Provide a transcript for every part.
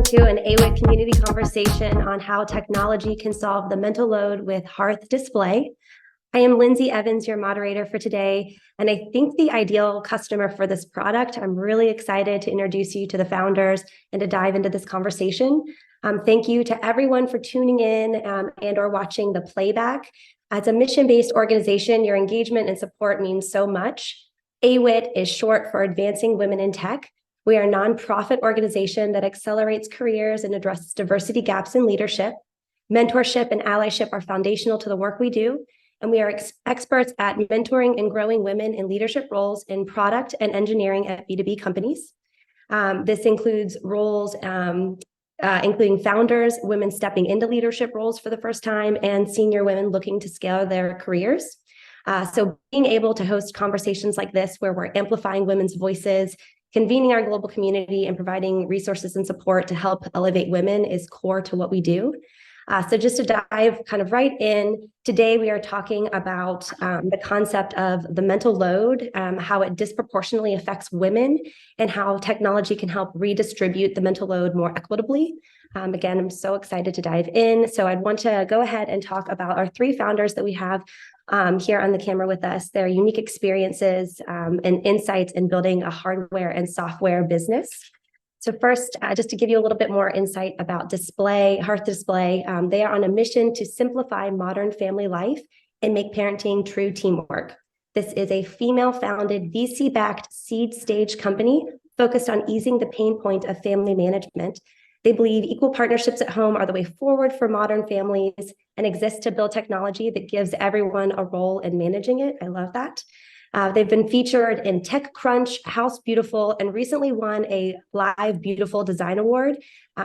to an AWIC community conversation on how technology can solve the mental load with HearthDisplay. I am Lindsay Evans, your moderator for today, and I think the ideal customer for this product. I'm really excited to introduce you to the founders and to dive into this conversation. Thank you to everyone for tuning in and or watching the playback. As a mission-based organization, your engagement and support means so much. AWIT is short for Advancing Women in Tech. We are a nonprofit organization that accelerates careers and addresses diversity gaps in leadership. Mentorship and allyship are foundational to the work we do, and we are experts at mentoring and growing women in leadership roles in product and engineering at B2B companies. This includes roles including founders, women stepping into leadership roles for the first time, and senior women looking to scale their careers. So being able to host conversations like this, where we're amplifying women's voices, convening our global community, and providing resources and support to help elevate women is core to what we do. So just to dive kind of right in, today we are talking about the concept of the mental load, how it disproportionately affects women, and how technology can help redistribute the mental load more equitably. Again, I'm so excited to dive in. So I'd want to go ahead and talk about our three founders that we have here on the camera with us, their unique experiences and insights in building a hardware and software business. So first, just to give you a little bit more insight about HearthDisplay, they are on a mission to simplify modern family life and make parenting true teamwork. This is a female-founded, VC-backed seed stage company focused on easing the pain point of family management. They believe equal partnerships at home are the way forward for modern families and exist to build technology that gives everyone a role in managing it. I love that. They've been featured in TechCrunch, House Beautiful, and recently won a Live Beautiful Design Award,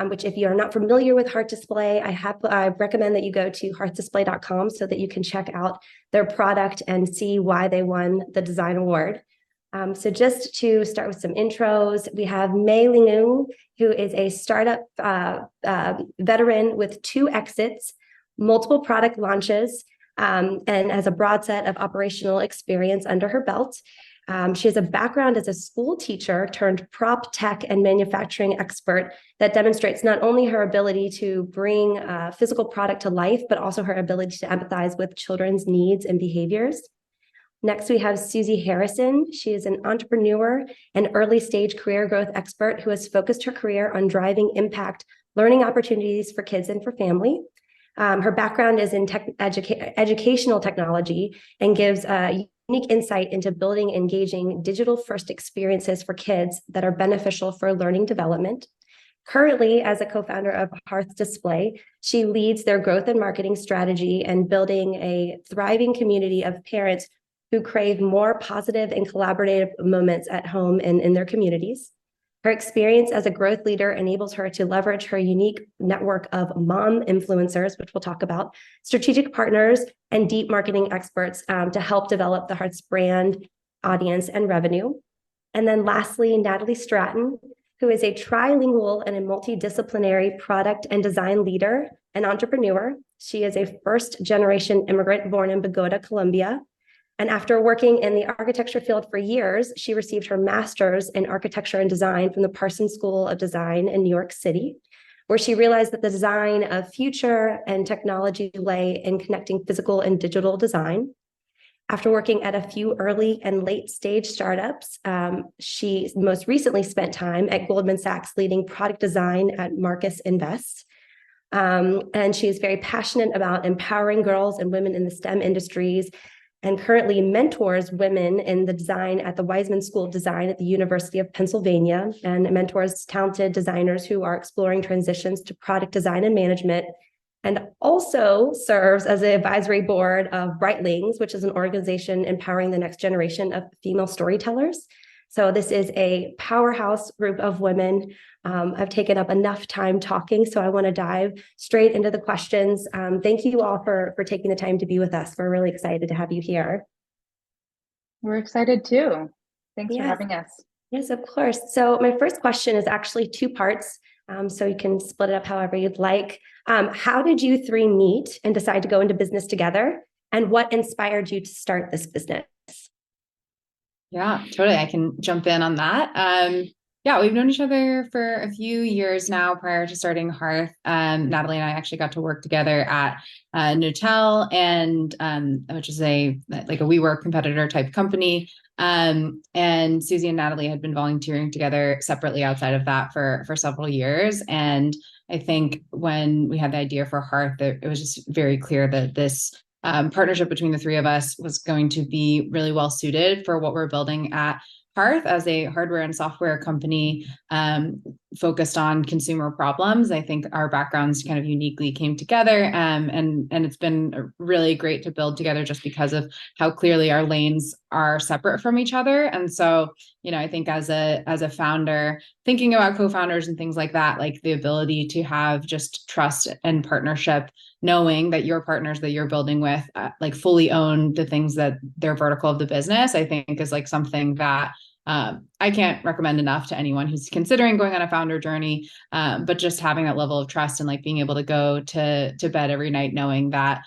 which if you are not familiar with HearthDisplay, I recommend that you go to hearthdisplay.com so that you can check out their product and see why they won the design award. So just to start with some intros, we have Mei Lingung, who is a startup veteran with 2 exits, multiple product launches, and has a broad set of operational experience under her belt. She has a background as a school teacher turned prop tech and manufacturing expert that demonstrates not only her ability to bring physical product to life, but also her ability to empathize with children's needs and behaviors. Next, we have Susie Harrison. She is an entrepreneur and early stage career growth expert who has focused her career on driving impact learning opportunities for kids and for family. Her background is in educational technology and gives unique insight into building engaging digital-first experiences for kids that are beneficial for learning development. Currently, as a co-founder of HearthDisplay, she leads their growth and marketing strategy and building a thriving community of parents who crave more positive and collaborative moments at home and in their communities. Her experience as a growth leader enables her to leverage her unique network of mom influencers, which we'll talk about, strategic partners, and deep marketing experts to help develop the Hearth's brand, audience, and revenue. And then lastly, Nathalie Stratton, who is a trilingual and a multidisciplinary product and design leader and entrepreneur. She is a first-generation immigrant born in Bogota, Colombia. And after working in the architecture field for years, she received her master's in architecture and design from the Parsons School of Design in New York City, where she realized that the design of future and technology lay in connecting physical and digital design. After working at a few early and late stage startups, she most recently spent time at Goldman Sachs leading product design at Marcus Invest. And she is very passionate about empowering girls and women in the STEM industries, and currently mentors women in the design at the Weizmann School of Design at the University of Pennsylvania, and mentors talented designers who are exploring transitions to product design and management, and also serves as the advisory board of Brightlings, which is an organization empowering the next generation of female storytellers. So this is a powerhouse group of women. I've taken up enough time talking, so I want to dive straight into the questions. Thank you all for taking the time to be with us. We're really excited to have you here. We're excited too. Thanks for having us. Yes, of course. So my first question is actually 2 parts, so you can split it up however you'd like. How did you 3 meet and decide to go into business together? And what inspired you to start this business? Yeah, totally. I can jump in on that. Yeah, we've known each other for a few years now prior to starting Hearth. Nathalie and I actually got to work together at Nutel and which is a WeWork competitor type company. And Susie and Nathalie had been volunteering together separately outside of that for several years. And I think when we had the idea for Hearth, it was just very clear that this partnership between the three of us was going to be really well suited for what we're building at Hearth as a hardware and software company focused on consumer problems. I think our backgrounds kind of uniquely came together, and it's been really great to build together just because of how clearly our lanes are separate from each other. And so, I think as a founder, thinking about co-founders and things like that, like the ability to have just trust and partnership, knowing that your partners that you're building with like fully own the things that they're vertical of the business, I think is like something that I can't recommend enough to anyone who's considering going on a founder journey. But just having that level of trust and like being able to go to bed every night knowing that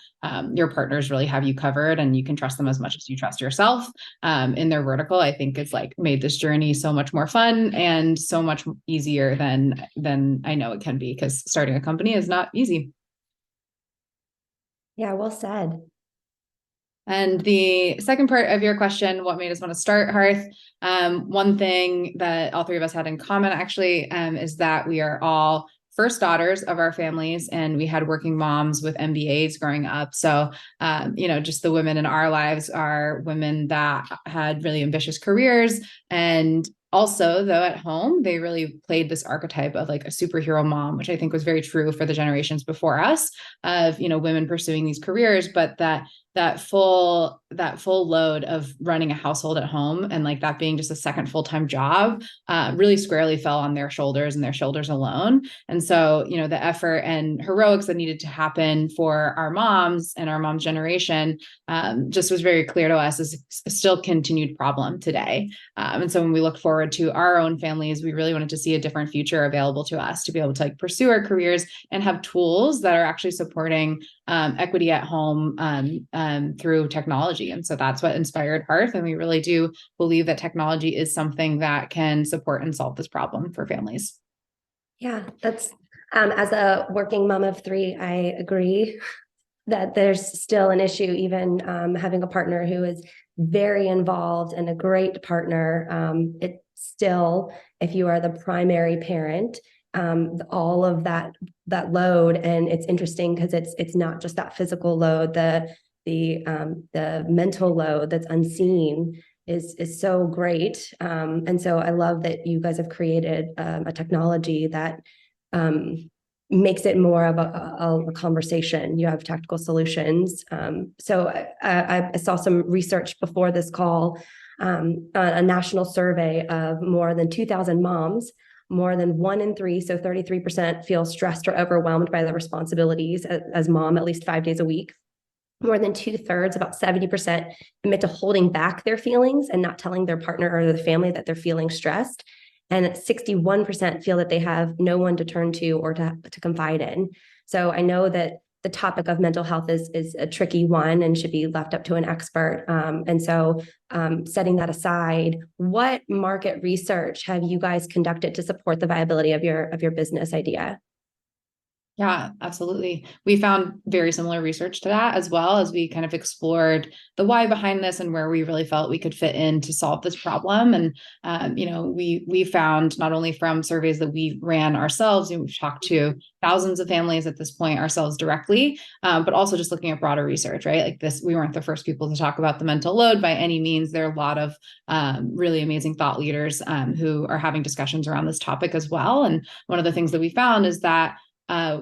your partners really have you covered and you can trust them as much as you trust yourself in their vertical, I think it's like made this journey so much more fun and so much easier than I know it can be, because starting a company is not easy. Yeah, well said. And the second part of your question, what made us want to start Hearth? One thing that all three of us had in common actually is that we are all first daughters of our families, and we had working moms with MBAs growing up. So, just the women in our lives are women that had really ambitious careers. And also, though, at home, they really played this archetype of like a superhero mom, which I think was very true for the generations before us of, women pursuing these careers, but that full load of running a household at home and like that being just a second full-time job really squarely fell on their shoulders and their shoulders alone. And so, the effort and heroics that needed to happen for our moms and our mom's generation just was very clear to us as a still continued problem today. And so when we look forward to our own families, we really wanted to see a different future available to us to be able to like pursue our careers and have tools that are actually supporting equity at home through technology. And so that's what inspired Hearth. And we really do believe that technology is something that can support and solve this problem for families. Yeah, that's as a working mom of three, I agree that there's still an issue, even having a partner who is very involved and a great partner. It still, if you are the primary parent, all of that load, and it's interesting because it's not just that physical load, the mental load that's unseen is so great. And so I love that you guys have created a technology that makes it more of a conversation. You have tactical solutions. So I saw some research before this call, a national survey of more than 2,000 moms. More than 1 in 3, so 33%, feel stressed or overwhelmed by the responsibilities as mom at least 5 days a week. More than 2/3, about 70%, admit to holding back their feelings and not telling their partner or the family that they're feeling stressed. And 61% feel that they have no one to turn to or to confide in. So I know that the topic of mental health is a tricky one and should be left up to an expert. And so setting that aside, what market research have you guys conducted to support the viability of your business idea? Yeah, absolutely. We found very similar research to that, as well as we kind of explored the why behind this and where we really felt we could fit in to solve this problem. And, we found not only from surveys that we ran ourselves, and we've talked to thousands of families at this point ourselves directly, but also just looking at broader research, right? Like this, we weren't the first people to talk about the mental load by any means. There are a lot of really amazing thought leaders who are having discussions around this topic as well. And one of the things that we found is that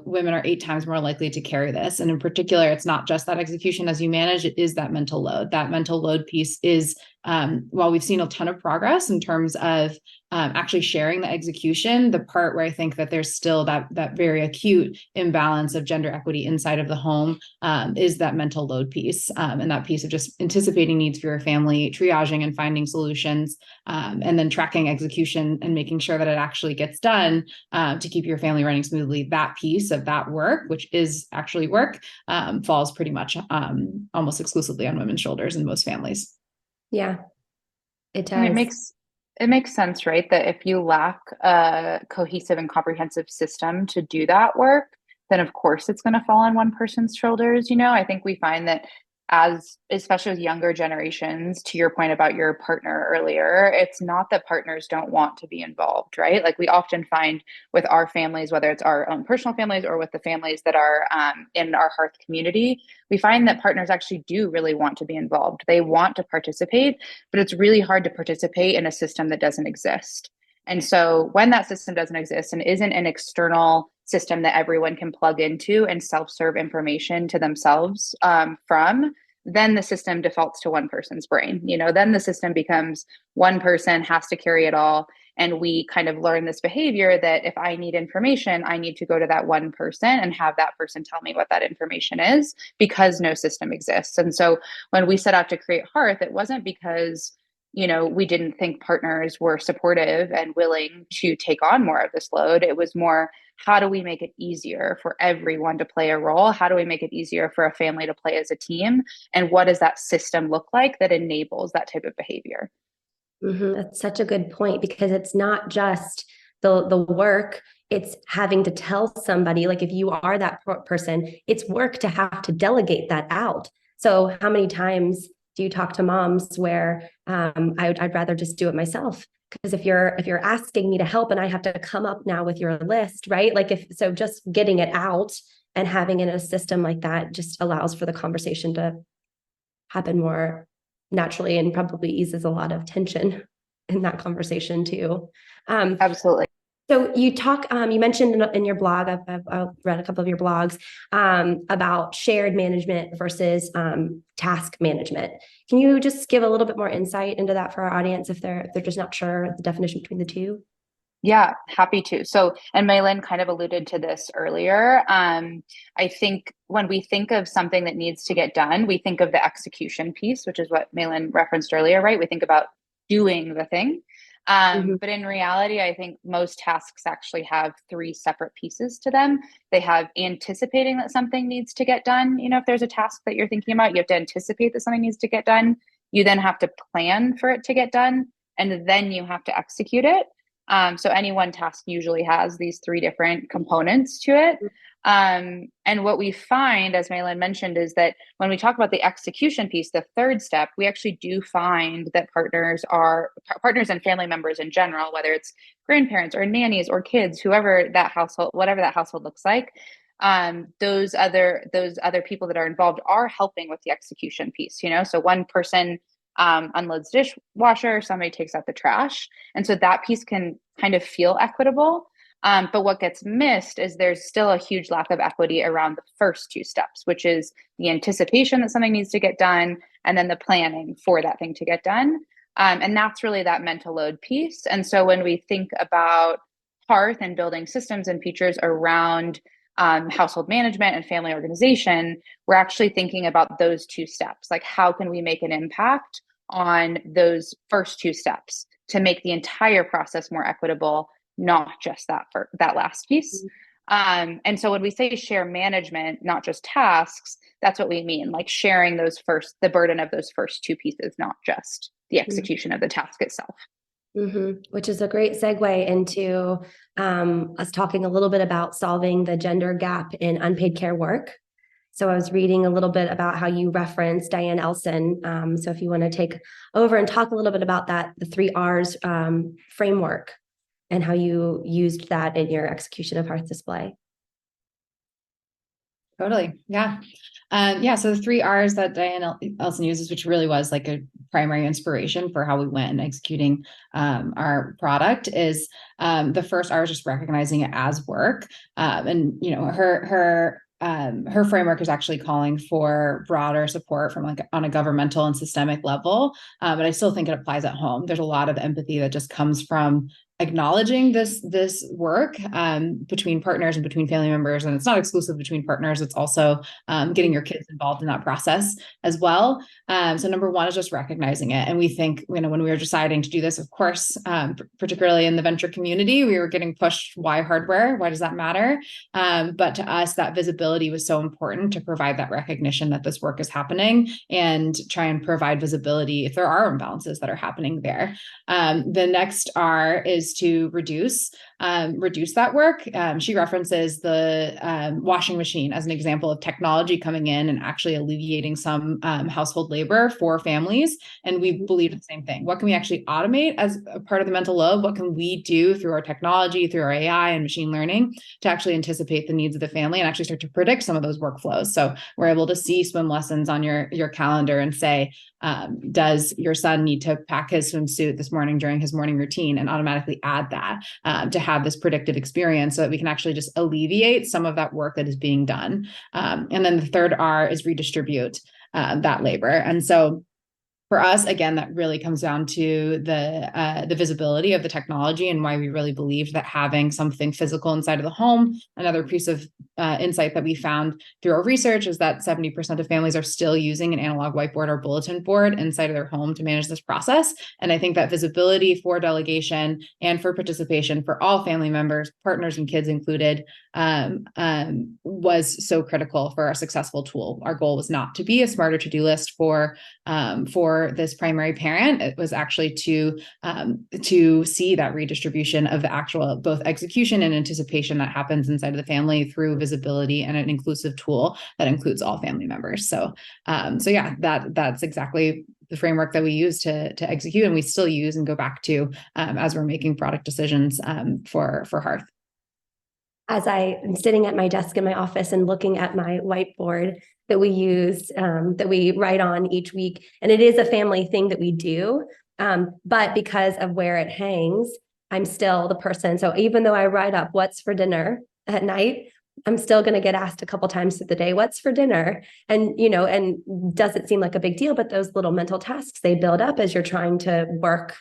women are 8 times more likely to carry this. And in particular, it's not just that execution as you manage, it is that mental load. That mental load piece is, while we've seen a ton of progress in terms of actually sharing the execution, the part where I think that there's still that very acute imbalance of gender equity inside of the home is that mental load piece, and that piece of just anticipating needs for your family, triaging and finding solutions, and then tracking execution and making sure that it actually gets done to keep your family running smoothly. That piece of that work, which is actually work, falls pretty much almost exclusively on women's shoulders in most families. Yeah, it And it does. It makes sense, right? That if you lack a cohesive and comprehensive system to do that work, then of course it's going to fall on one person's shoulders. I think we find that especially with younger generations, to your point about your partner earlier, it's not that partners don't want to be involved, right? Like we often find with our families, whether it's our own personal families or with the families that are in our Hearth community, we find that partners actually do really want to be involved. They want to participate, but it's really hard to participate in a system that doesn't exist. And so when that system doesn't exist and isn't an external system that everyone can plug into and self-serve information to themselves from, then the system defaults to one person's brain. Then the system becomes one person has to carry it all. And we kind of learn this behavior that if I need information, I need to go to that one person and have that person tell me what that information is, because no system exists. And so when we set out to create Hearth, it wasn't because we didn't think partners were supportive and willing to take on more of this load. It was more, how do we make it easier for everyone to play a role? How do we make it easier for a family to play as a team? And what does that system look like that enables that type of behavior? That's such a good point, because it's not just the work, it's having to tell somebody, like if you are that person, it's work to have to delegate that out. So how many times do you talk to moms where I'd rather just do it myself? Because if you're asking me to help and I have to come up now with your list, right? Like just getting it out and having it in a system like that just allows for the conversation to happen more naturally, and probably eases a lot of tension in that conversation too. Absolutely. So you mentioned in your blog, I've read a couple of your blogs about shared management versus task management. Can you just give a little bit more insight into that for our audience if they're just not sure the definition between the two? Yeah, happy to. So, and Maylin kind of alluded to this earlier. I think when we think of something that needs to get done, we think of the execution piece, which is what Maylin referenced earlier, right? We think about doing the thing. But in reality, I think most tasks actually have three separate pieces to them. They have anticipating that something needs to get done. If there's a task that you're thinking about, you have to anticipate that something needs to get done. You then have to plan for it to get done, and then you have to execute it. So any one task usually has these three different components to it. And what we find, as Maylin mentioned, is that when we talk about the execution piece, the third step, we actually do find that partners and family members in general, whether it's grandparents or nannies or kids, whatever that household looks like, those other people that are involved are helping with the execution piece. So one person unloads dishwasher, somebody takes out the trash. And so that piece can kind of feel equitable. But what gets missed is there's still a huge lack of equity around the first two steps, which is the anticipation that something needs to get done, and then the planning for that thing to get done. And that's really that mental load piece. And so when we think about Hearth and building systems and features around household management and family organization, we're actually thinking about those two steps. Like, how can we make an impact on those first two steps to make the entire process more equitable, not just that last piece. And so when we say share management, not just tasks, that's what we mean, like sharing the burden of those first two pieces, not just the execution of the task itself. Which is a great segue into us talking a little bit about solving the gender gap in unpaid care work. So I was reading a little bit about how you referenced Diane Elson. So if you want to take over and talk a little bit about that, the 3 R's framework, and how you used that in your execution of HearthDisplay. Totally. Yeah. So the 3 R's that Diane Elson uses, which really was like a primary inspiration for how we went and executing our product, is the first R is just recognizing it as work. And her framework is actually calling for broader support from like on a governmental and systemic level. But I still think it applies at home. There's a lot of empathy that just comes from acknowledging this work between partners and between family members. And it's not exclusive between partners. It's also getting your kids involved in that process as well. So number one is just recognizing it. And we think, when we were deciding to do this, of course, particularly in the venture community, we were getting pushed, why hardware? Why does that matter? But to us, that visibility was so important to provide that recognition that this work is happening and try and provide visibility if there are imbalances that are happening there. The next R is to reduce that work. She references the washing machine as an example of technology coming in and actually alleviating some household labor for families. And we believe the same thing. What can we actually automate as a part of the mental load? What can we do through our technology, through our AI and machine learning to actually anticipate the needs of the family and actually start to predict some of those workflows? So we're able to see swim lessons on your calendar and say, does your son need to pack his swimsuit this morning during his morning routine, and automatically add that to have this predictive experience so that we can actually just alleviate some of that work that is being done. And then the third R is redistribute that labor. And so for us, again, that really comes down to the visibility of the technology and why we really believe that having something physical inside of the home. Another piece of insight that we found through our research is that 70% of families are still using an analog whiteboard or bulletin board inside of their home to manage this process. And I think that visibility for delegation and for participation for all family members, partners and kids included, was so critical for a successful tool. Our goal was not to be a smarter to-do list for this primary parent. It was actually to see that redistribution of the actual both execution and anticipation that happens inside of the family through visibility and an inclusive tool that includes all family members. So yeah, that's exactly the framework that we use to execute, and we still use and go back to as we're making product decisions for Hearth. As I am sitting at my desk in my office and looking at my whiteboard that we use, that we write on each week, and it is a family thing that we do, but because of where it hangs, I'm still the person. So even though I write up what's for dinner at night, I'm still going to get asked a couple times through the day, what's for dinner? And, and does it seem like a big deal? But those little mental tasks, they build up as you're trying to work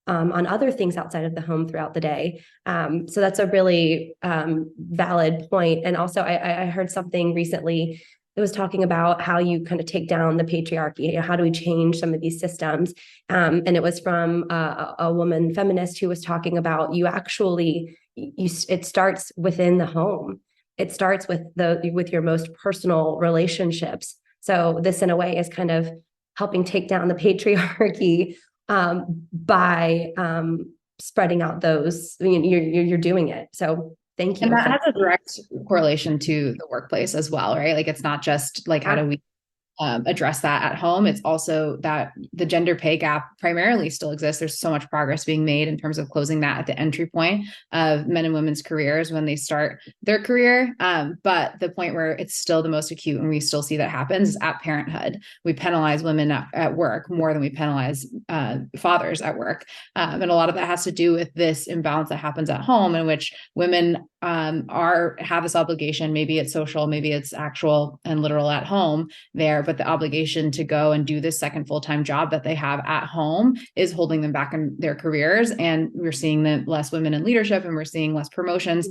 on other things outside of the home throughout the day. So that's a really valid point. And also I heard something recently that was talking about how you kind of take down the patriarchy. How do we change some of these systems? And it was from a woman feminist who was talking about it starts within the home. It starts with your most personal relationships. So this in a way is kind of helping take down the patriarchy by spreading out those. You're doing it. So thank you. And that has a direct correlation to the workplace as well, right? Like, it's not just like, how do we address that at home? It's also that the gender pay gap primarily still exists. There's so much progress being made in terms of closing that at the entry point of men and women's careers when they start their career. But the point where it's still the most acute, and we still see that happens, is at parenthood. We penalize women at work more than we penalize fathers at work. And a lot of that has to do with this imbalance that happens at home, in which women have this obligation. Maybe it's social, maybe it's actual and literal at home there, but the obligation to go and do this second full-time job that they have at home is holding them back in their careers. And we're seeing less women in leadership, and we're seeing less promotions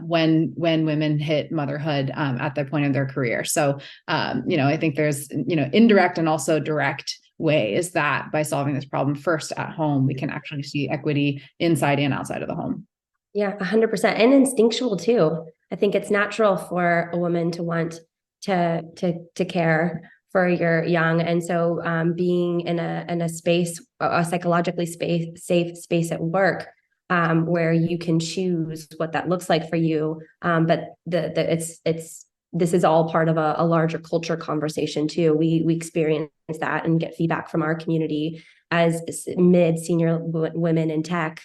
when women hit motherhood at the point of their career. So, I think there's, indirect and also direct ways that by solving this problem first at home, we can actually see equity inside and outside of the home. Yeah, 100%. And instinctual too. I think it's natural for a woman to want to care for your young. And so being in a space, a psychologically safe space at work, where you can choose what that looks like for you. But this is all part of a larger culture conversation too. We experience that and get feedback from our community as senior women in tech.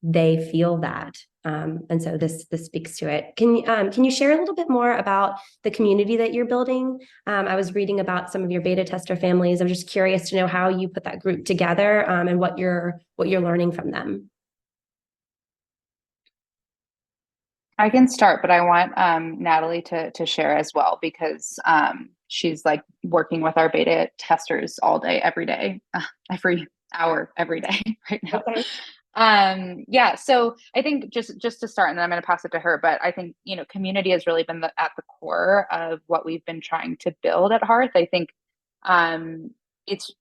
They feel that. And so this speaks to it. Can you share a little bit more about the community that you're building? I was reading about some of your beta tester families. I'm just curious to know how you put that group together, and what you're learning from them. I can start, but I want Nathalie to share as well, because she's like working with our beta testers all day, every day, every hour, every day right now. Yeah, so I think just to start, and then I'm going to pass it to her, but I think, community has really been at the core of what we've been trying to build at Hearth. I think um it's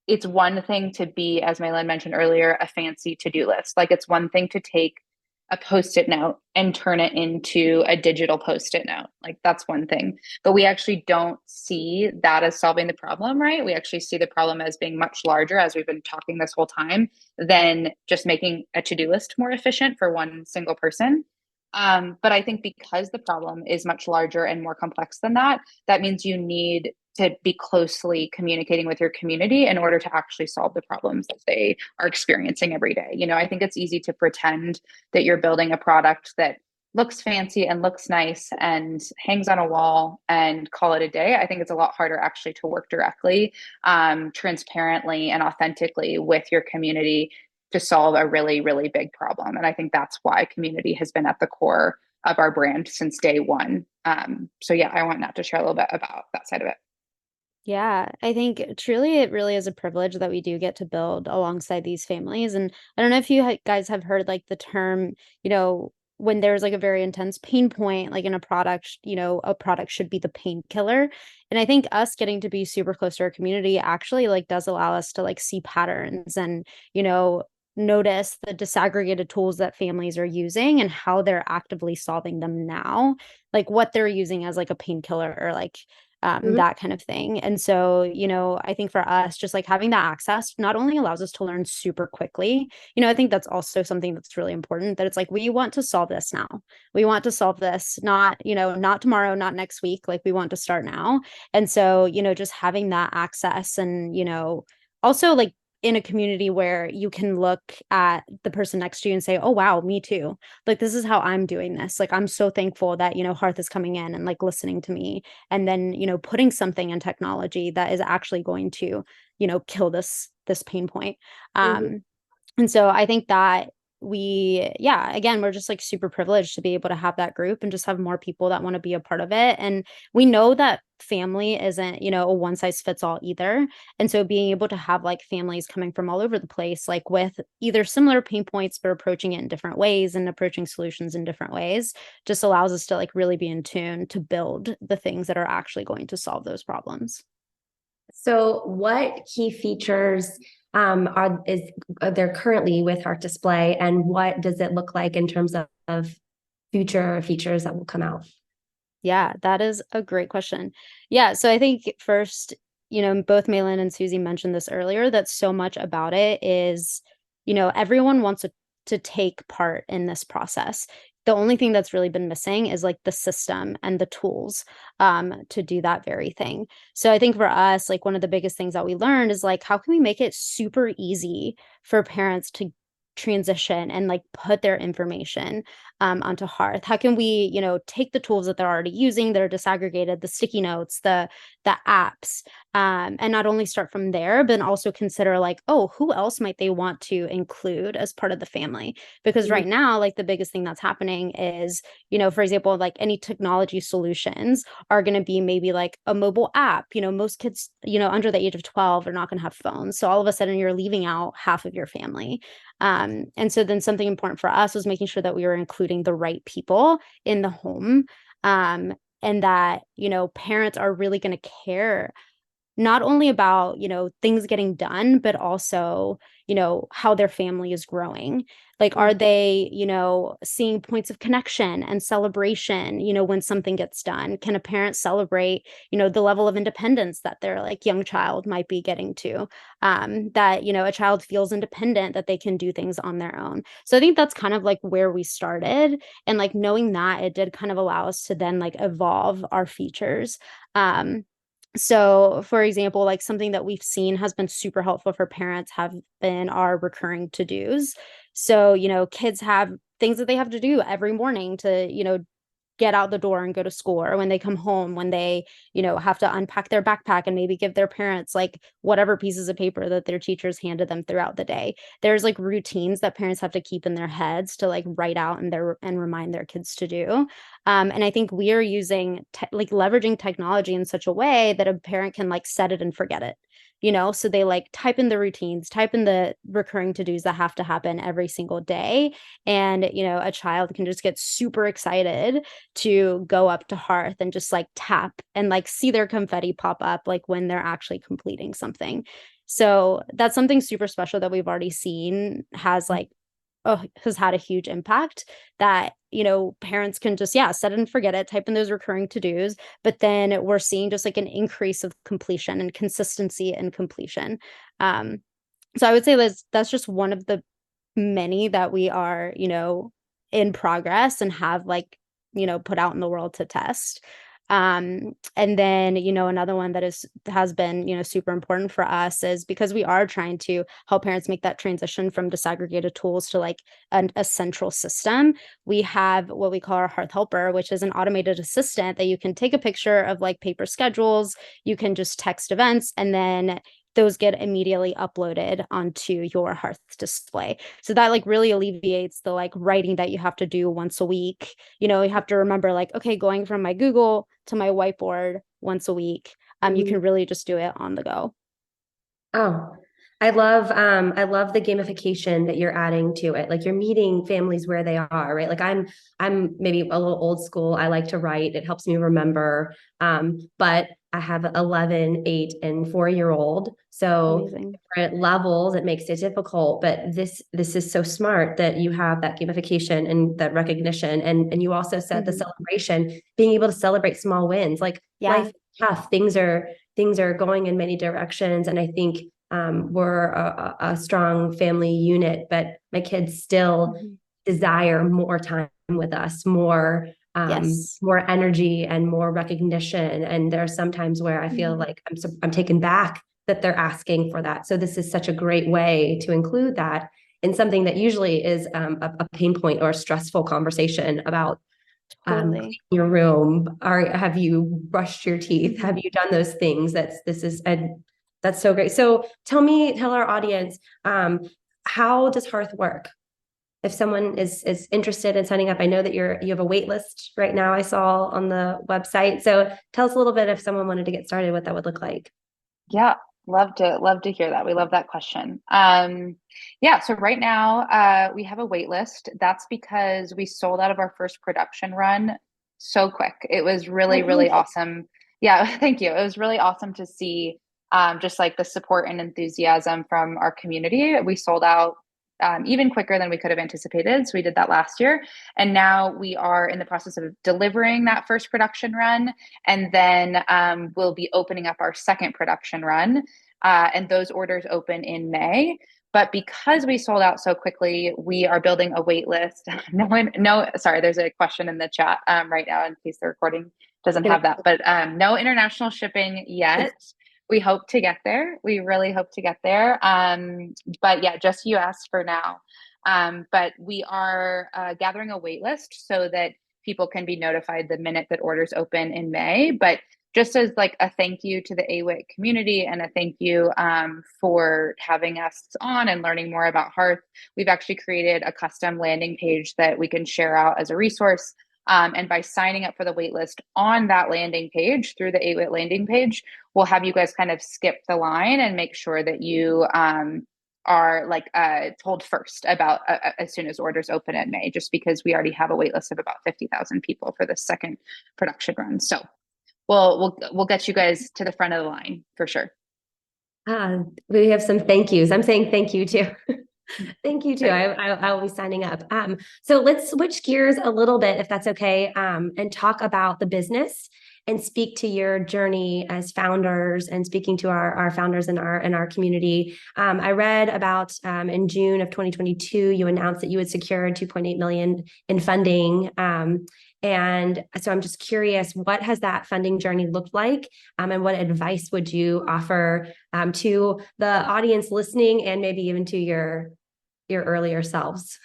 it's one thing to be, as Mylyn mentioned earlier, a fancy to-do list. Like, it's one thing to take a post-it note and turn it into a digital post-it note. Like, that's one thing. But we actually don't see that as solving the problem, right? We actually see the problem as being much larger, as we've been talking this whole time, than just making a to-do list more efficient for one single person. But I think because the problem is much larger and more complex than that, that means you need to be closely communicating with your community in order to actually solve the problems that they are experiencing every day. I think it's easy to pretend that you're building a product that looks fancy and looks nice and hangs on a wall and call it a day. I think it's a lot harder actually to work directly, transparently and authentically with your community to solve a really, really big problem. And I think that's why community has been at the core of our brand since day one. So yeah, I want Nat to share a little bit about that side of it. Yeah, I think truly it really is a privilege that we do get to build alongside these families. And I don't know if you guys have heard like the term, when there's like a very intense pain point, like in a product, a product should be the painkiller. And I think us getting to be super close to our community actually like does allow us to like see patterns and, notice the disaggregated tools that families are using and how they're actively solving them now, like what they're using as like a painkiller or like Mhm. that kind of thing. And so, I think for us, just like having that access not only allows us to learn super quickly, I think that's also something that's really important that it's like, we want to solve this now. We want to solve this, not, not tomorrow, not next week. Like we want to start now. And so, just having that access and, also like in a community where you can look at the person next to you and say, oh, wow, me too. Like, this is how I'm doing this. Like, I'm so thankful that, Hearth is coming in and like listening to me and then putting something in technology that is actually going to kill this pain point. Mhm. And so I think that again, we're just like super privileged to be able to have that group and just have more people that want to be a part of it. And we know that family isn't, a one size fits all either. And so being able to have like families coming from all over the place, like with either similar pain points, but approaching it in different ways and approaching solutions in different ways, just allows us to like really be in tune to build the things that are actually going to solve those problems. So what key features are there currently with HearthDisplay, and what does it look like in terms of future features that will come out? Yeah, that is a great question. Yeah, so I think first, both Malin and Susie mentioned this earlier, that so much about it is, everyone wants to take part in this process. The only thing that's really been missing is like the system and the tools to do that very thing. So I think for us, like one of the biggest things that we learned is like, how can we make it super easy for parents to transition and like put their information onto Hearth? How can we, take the tools that they're already using that are disaggregated, the sticky notes, the apps, and not only start from there, but also consider like, oh, who else might they want to include as part of the family? Because Mhm. right now, like the biggest thing that's happening is, for example, like any technology solutions are going to be maybe like a mobile app. Most kids, under the age of 12 are not going to have phones. So all of a sudden you're leaving out half of your family. And so then something important for us was making sure that we were including the right people in the home. And that, parents are really going to care not only about, things getting done, but also, how their family is growing. Like, Mhm. are they, seeing points of connection and celebration, when something gets done? Can a parent celebrate, the level of independence that their like young child might be getting to? That, a child feels independent, that they can do things on their own. So I think that's kind of like where we started. And like knowing that, it did kind of allow us to then like evolve our features. So, for example, like something that we've seen has been super helpful for parents have been our recurring to-dos. So, kids have things that they have to do every morning to, get out the door and go to school, or when they come home, when they, have to unpack their backpack and maybe give their parents like whatever pieces of paper that their teachers handed them throughout the day. There's like routines that parents have to keep in their heads to like write out and remind their kids to do. And I think we are using like leveraging technology in such a way that a parent can like set it and forget it. so they like type in the routines, type in the recurring to-dos that have to happen every single day. And, a child can just get super excited to go up to Hearth and just like tap and like see their confetti pop up like when they're actually completing something. So that's something super special that we've already seen has had a huge impact that, parents can just, set it and forget it, type in those recurring to-dos, but then we're seeing just like an increase of completion and consistency and completion. So I would say that's just one of the many that we are, in progress and have put out in the world to test. And then, another one that has been, super important for us is because we are trying to help parents make that transition from disaggregated tools to like a central system. We have what we call our Hearth Helper, which is an automated assistant that you can take a picture of like paper schedules. You can just text events, and then those get immediately uploaded onto your Hearth display. So that like really alleviates the like writing that you have to do once a week. You have to remember like, okay, going from my Google to my whiteboard once a week. You can really just do it on the go. Oh, I love the gamification that you're adding to it. Like you're meeting families where they are, right? Like I'm maybe a little old school. I like to write. It helps me remember. But I have 11, 8, and 4-year-old. So Amazing. different levels, it makes it difficult. But this is so smart that you have that gamification and that recognition. And you also said the celebration, being able to celebrate small wins. Like life is tough. Things are going in many directions. And I think we're a strong family unit, but my kids still desire more time with us, more energy and more recognition. And there are some times where I feel like I'm taken back that they're asking for that. So this is such a great way to include that in something that usually is a pain point or a stressful conversation about your room. Have you brushed your teeth? Have you done those things? That's so great. So tell our audience, how does Hearth work? If someone is interested in signing up, I know that you have a wait list right now, I saw on the website. So tell us a little bit, if someone wanted to get started, what that would look like. Yeah, love to hear that. We love that question. So right now we have a wait list. That's because we sold out of our first production run so quick. It was really, really awesome. Yeah, thank you. It was really awesome to see just like the support and enthusiasm from our community. We sold out even quicker than we could have anticipated. So we did that last year. And now we are in the process of delivering that first production run. And then we'll be opening up our second production run. And those orders open in May. But because we sold out so quickly, we are building a wait list. Sorry, there's a question in the chat right now in case the recording doesn't have that. But no international shipping yet. We hope to get there. We really hope to get there. But yeah, just US for now. But we are gathering a wait list so that people can be notified the minute that orders open in May. But just as like a thank you to the AWIT community and a thank you for having us on and learning more about Hearth, we've actually created a custom landing page that we can share out as a resource. And by signing up for the waitlist on that landing page through the AWIT landing page, we'll have you guys kind of skip the line and make sure that you are like told first about as soon as orders open in May, just because we already have a waitlist of about 50,000 people for the second production run. So we'll get you guys to the front of the line for sure. We have some thank yous. I'm saying thank you too. Thank you too. I will be signing up. So let's switch gears a little bit, if that's okay, and talk about the business and speak to your journey as founders and speaking to our founders in our community. I read about in June of 2022, you announced that you had secured $2.8 million in funding. And so I'm just curious, what has that funding journey looked like? And what advice would you offer to the audience listening and maybe even to your earlier selves?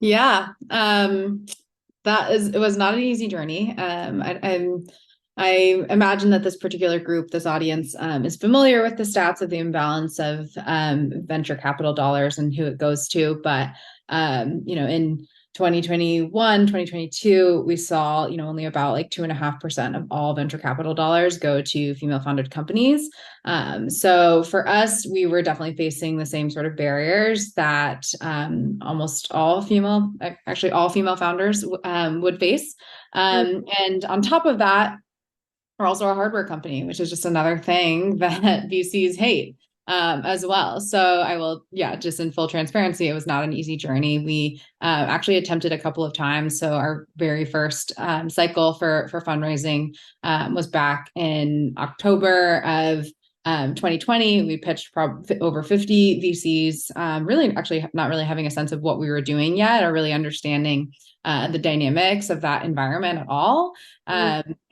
Yeah, it was not an easy journey. I imagine that this particular group, this audience, is familiar with the stats of the imbalance of venture capital dollars and who it goes to. But in 2021, 2022, we saw, only about like 2.5% of all venture capital dollars go to female founded companies. So for us, we were definitely facing the same sort of barriers that almost all female founders would face. And on top of that, we're also a hardware company, which is just another thing that VCs hate as well. So I will, just in full transparency, it was not an easy journey. We actually attempted a couple of times. So our very first cycle for fundraising was back in October of 2020. We pitched over 50 VCs, really actually not really having a sense of what we were doing yet, or really understanding the dynamics of that environment at all.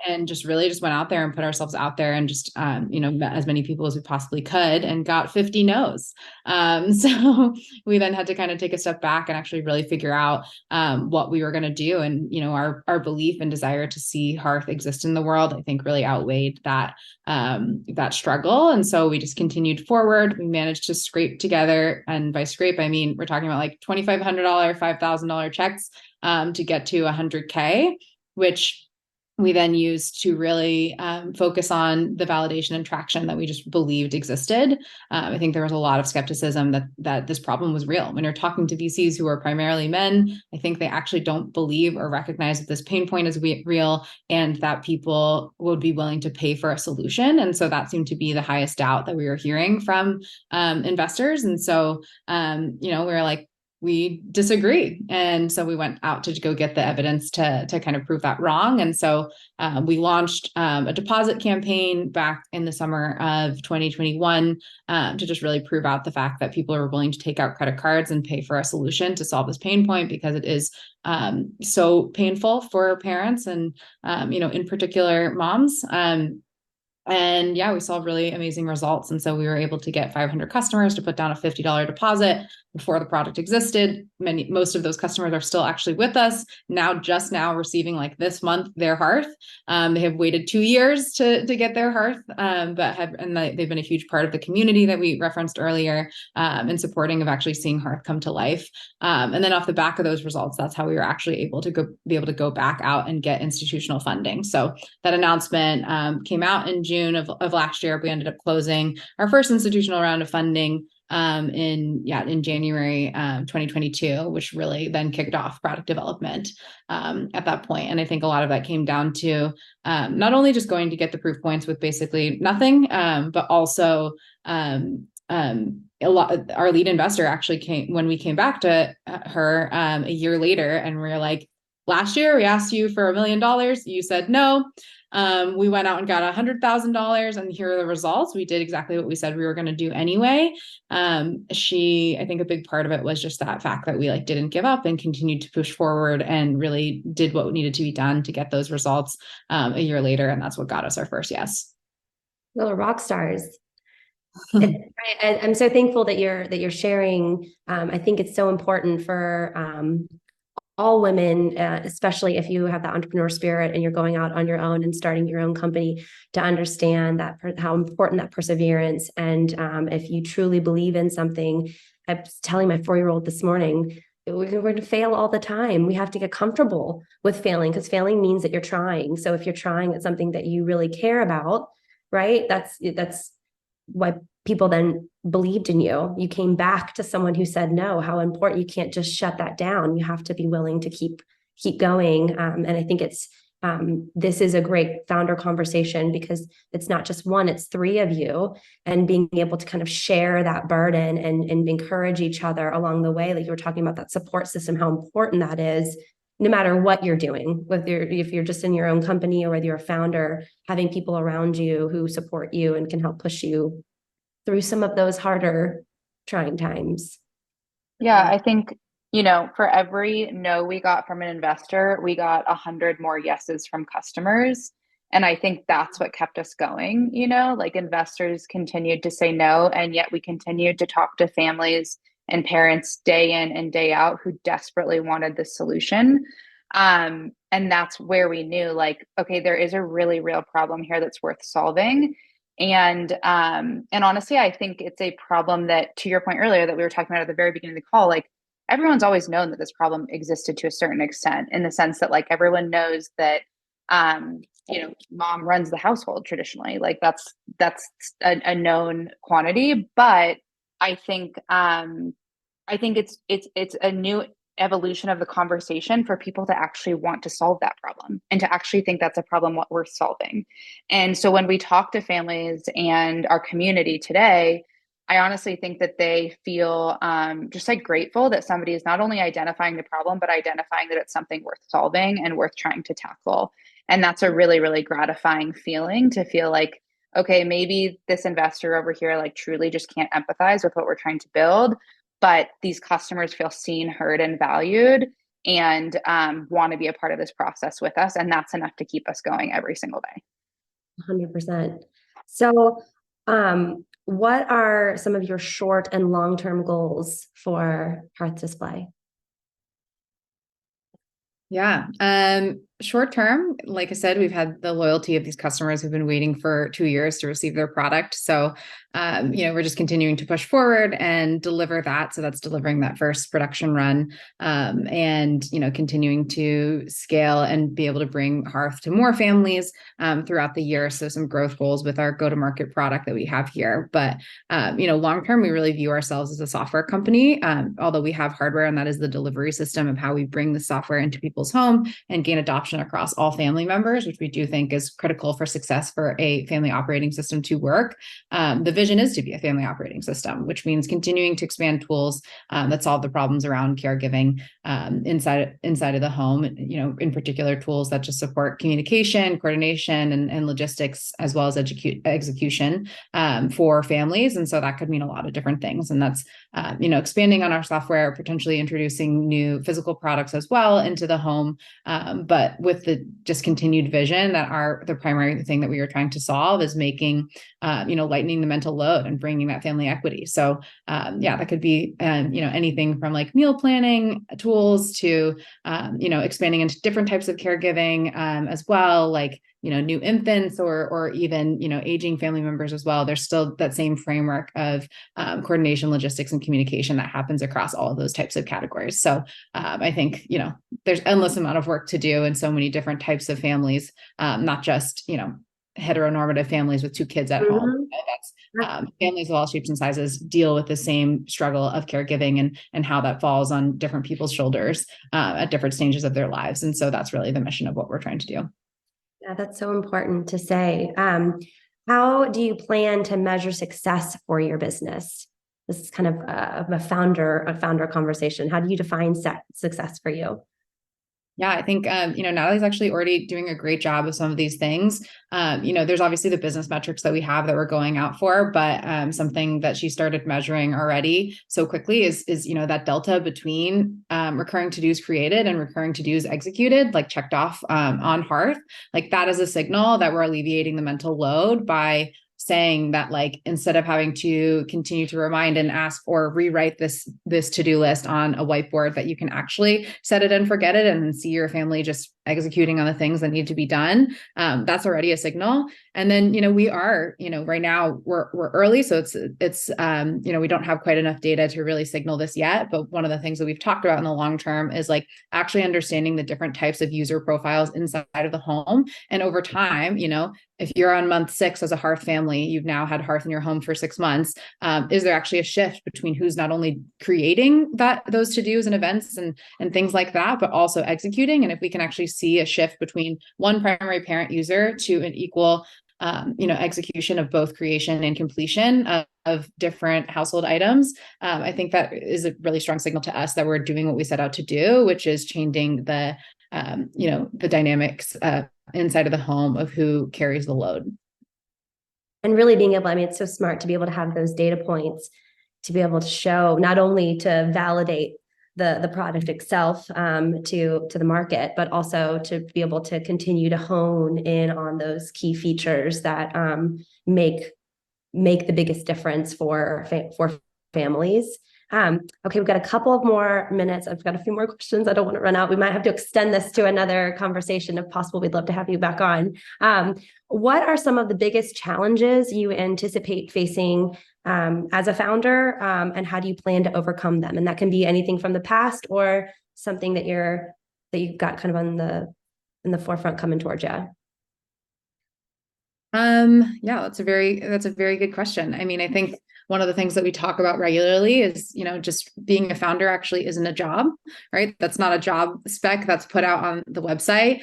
And just really just went out there and put ourselves out there and just, met as many people as we possibly could and got 50 no's. So we then had to kind of take a step back and actually really figure out what we were going to do. And, our belief and desire to see Hearth exist in the world, I think really outweighed that struggle. And so we just continued forward. We managed to scrape together, and by scrape, I mean, we're talking about like $2,500, $5,000 checks to get to 100K, which we then used to really focus on the validation and traction that we just believed existed. I think there was a lot of skepticism that this problem was real. When you're talking to VCs who are primarily men, I think they actually don't believe or recognize that this pain point is real and that people would be willing to pay for a solution. And so that seemed to be the highest doubt that we were hearing from investors. And so, we were like, we disagree. And so we went out to go get the evidence to kind of prove that wrong. And so we launched a deposit campaign back in the summer of 2021 to just really prove out the fact that people are willing to take out credit cards and pay for a solution to solve this pain point, because it is so painful for parents and, in particular moms. And we saw really amazing results. And so we were able to get 500 customers to put down a $50 deposit before the product existed. Most of those customers are still actually with us just now receiving, like this month, their Hearth. They have waited 2 years to get their Hearth, they've been a huge part of the community that we referenced earlier, and supporting of actually seeing Hearth come to life. And then off the back of those results, that's how we were actually able to go back out and get institutional funding. So that announcement came out in June of last year. We ended up closing our first institutional round of funding in January 2022, which really then kicked off product development at that point. And I think a lot of that came down to not only just going to get the proof points with basically nothing, but also our lead investor actually came when we came back to her a year later, and we were like, last year we asked you for $1 million, you said no. We went out and got $100,000, and here are the results. We did exactly what we said we were going to do anyway. I think a big part of it was just that fact that we didn't give up and continued to push forward and really did what needed to be done to get those results a year later. And that's what got us our first yes. Little rock stars. I'm so thankful that you're sharing. I think it's so important for all women, especially if you have the entrepreneur spirit and you're going out on your own and starting your own company, to understand that how important that perseverance. And if you truly believe in something, I was telling my 4-year-old this morning, we're going to fail all the time. We have to get comfortable with failing, because failing means that you're trying. So if you're trying at something that you really care about, right, that's why people then believed in you. You came back to someone who said no. How important. You can't just shut that down. You have to be willing to keep going. And I think this is a great founder conversation, because it's not just one, it's 3 of you, and being able to kind of share that burden and encourage each other along the way. Like you were talking about that support system, how important that is, no matter what you're doing, if you're just in your own company or whether you're a founder, having people around you who support you and can help push you through some of those harder, trying times. Yeah, I think, for every no we got from an investor, we got 100 more yeses from customers. And I think that's what kept us going, investors continued to say no, and yet we continued to talk to families and parents day in and day out who desperately wanted this solution. And that's where we knew, okay, there is a really real problem here that's worth solving. And honestly, I think it's a problem that, to your point earlier, that we were talking about at the very beginning of the call, everyone's always known that this problem existed to a certain extent, in the sense that like everyone knows that mom runs the household traditionally. Like that's a known quantity. But I think it's a new evolution of the conversation for people to actually want to solve that problem and to actually think that's a problem what we're solving. And so when we talk to families and our community today, I honestly think that they feel just like grateful that somebody is not only identifying the problem, but identifying that it's something worth solving and worth trying to tackle. And that's a really, really gratifying feeling, to feel like, okay, maybe this investor over here like truly just can't empathize with what we're trying to build, but these customers feel seen, heard, and valued, and want to be a part of this process with us. And that's enough to keep us going every single day. 100%. So, what are some of your short and long-term goals for HearthDisplay? Yeah. Short term, like I said, we've had the loyalty of these customers who've been waiting for 2 years to receive their product. So, we're just continuing to push forward and deliver that. So that's delivering that first production run, and, continuing to scale and be able to bring Hearth to more families throughout the year. So some growth goals with our go-to-market product that we have here. But, long term, we really view ourselves as a software company, although we have hardware, and that is the delivery system of how we bring the software into people's home and gain adoption across all family members, which we do think is critical for success for a family operating system to work. The vision is to be a family operating system, which means continuing to expand tools that solve the problems around caregiving inside of the home. In particular, tools that just support communication, coordination, and logistics, as well as execution for families. And so that could mean a lot of different things. And that's expanding on our software, potentially introducing new physical products as well into the home, but with the just continued vision that the primary thing that we are trying to solve is making, lightening the mental load and bringing that family equity. So, that could be, anything from like meal planning tools to, expanding into different types of caregiving, as well, like, new infants or even, aging family members as well. There's still that same framework of coordination, logistics, and communication that happens across all of those types of categories. So I think, there's endless amount of work to do in so many different types of families, not just, heteronormative families with 2 kids at home. That's families of all shapes and sizes deal with the same struggle of caregiving and how that falls on different people's shoulders at different stages of their lives. And so that's really the mission of what we're trying to do. Yeah, that's so important to say. How do you plan to measure success for your business? This is kind of a founder conversation. How do you define success for you? Yeah, I think, Nathalie's actually already doing a great job of some of these things. There's obviously the business metrics that we have that we're going out for, but something that she started measuring already so quickly is that delta between recurring to-dos created and recurring to-dos executed, like checked off on Hearth. Like that is a signal that we're alleviating the mental load by saying that, like, instead of having to continue to remind and ask or rewrite this to-do list on a whiteboard, that you can actually set it and forget it and see your family just executing on the things that need to be done. That's already a signal. And then, we are, right now we're early. So it's we don't have quite enough data to really signal this yet. But one of the things that we've talked about in the long term is like actually understanding the different types of user profiles inside of the home. And over time, if you're on month 6 as a Hearth family, you've now had Hearth in your home for 6 months. Is there actually a shift between who's not only creating those to-dos and events and things like that, but also executing? And if we can actually see a shift between one primary parent user to an equal, execution of both creation and completion of different household items, I think that is a really strong signal to us that we're doing what we set out to do, which is changing the dynamics inside of the home of who carries the load. And really being able, it's so smart to be able to have those data points to be able to show, not only to validate the product itself to the market, but also to be able to continue to hone in on those key features that make the biggest difference for families. Okay, we've got a couple of more minutes. I've got a few more questions. I don't want to run out. We might have to extend this to another conversation if possible. We'd love to have you back on. What are some of the biggest challenges you anticipate facing as a founder, and how do you plan to overcome them? And that can be anything from the past or something that you've got kind of in the forefront coming towards you. Yeah, that's a very good question. I mean, I think one of the things that we talk about regularly is, just being a founder actually isn't a job, right? That's not a job spec that's put out on the website.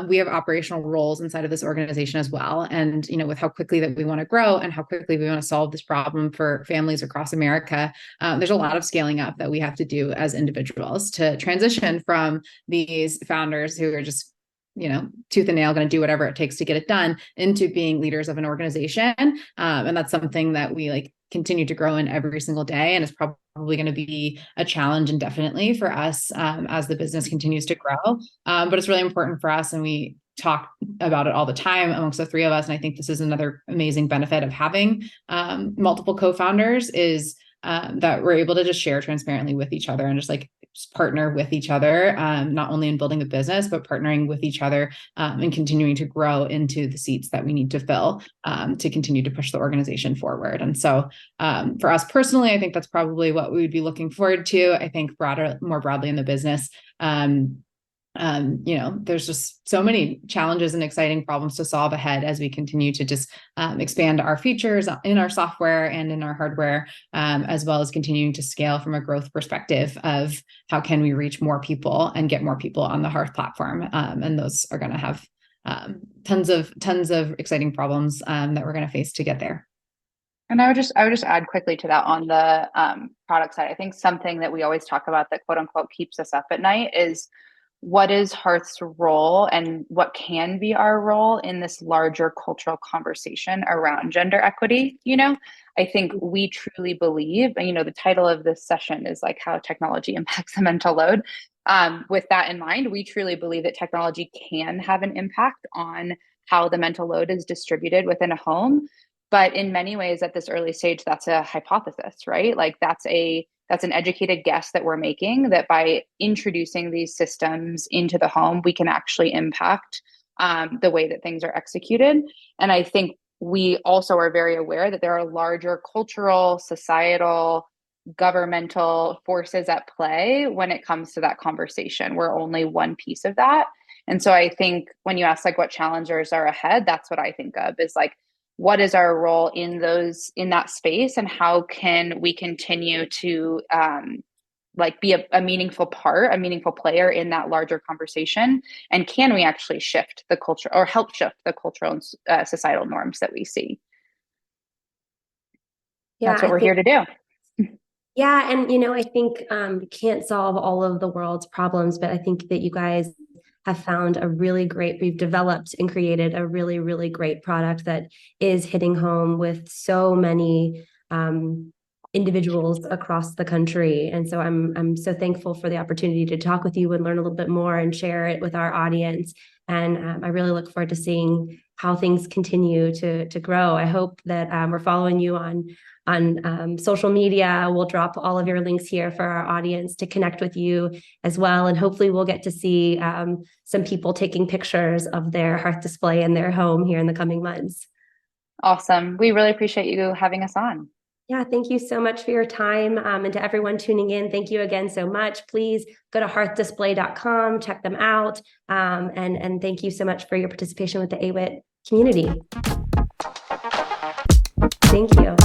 We have operational roles inside of this organization as well. And, with how quickly that we want to grow and how quickly we want to solve this problem for families across America, there's a lot of scaling up that we have to do as individuals to transition from these founders who are just tooth and nail, going to do whatever it takes to get it done, into being leaders of an organization. And that's something that we continue to grow in every single day. And it's probably going to be a challenge indefinitely for us as the business continues to grow. But it's really important for us. And we talk about it all the time amongst the three of us. And I think this is another amazing benefit of having multiple co-founders is that we're able to just share transparently with each other and just partner with each other, not only in building the business, but partnering with each other and continuing to grow into the seats that we need to fill to continue to push the organization forward. And so for us personally, I think that's probably what we would be looking forward to. I think more broadly in the business, there's just so many challenges and exciting problems to solve ahead as we continue to just expand our features in our software and in our hardware, as well as continuing to scale from a growth perspective of how can we reach more people and get more people on the Hearth platform. And those are going to have tons of exciting problems that we're going to face to get there. And I would just add quickly to that on the product side. I think something that we always talk about that quote unquote keeps us up at night is what is Hearth's role and what can be our role in this larger cultural conversation around gender equity? I think we truly believe, and the title of this session is how technology impacts the mental load. With that in mind, we truly believe that technology can have an impact on how the mental load is distributed within a home. But in many ways at this early stage, that's a hypothesis, right? That's an educated guess that we're making, that by introducing these systems into the home, we can actually impact the way that things are executed. And I think we also are very aware that there are larger cultural, societal, governmental forces at play when it comes to that conversation. We're only one piece of that. And so I think when you ask what challenges are ahead, that's what I think of is what is our role in that space, and how can we continue to be a meaningful player in that larger conversation? And can we actually shift the culture or help shift the cultural and societal norms that we see? Yeah, that's what we're here to do. Yeah. And, I think we can't solve all of the world's problems, but I think that you guys have found we've developed and created a really, really great product that is hitting home with so many individuals across the country. And so I'm so thankful for the opportunity to talk with you and learn a little bit more and share it with our audience. And I really look forward to seeing how things continue to grow. I hope that we're following you on social media. We'll drop all of your links here for our audience to connect with you as well. And hopefully we'll get to see some people taking pictures of their Hearth display in their home here in the coming months. Awesome. We really appreciate you having us on. Yeah, thank you so much for your time. And to everyone tuning in, thank you again so much. Please go to hearthdisplay.com, check them out. And thank you so much for your participation with the AWIT community. Thank you.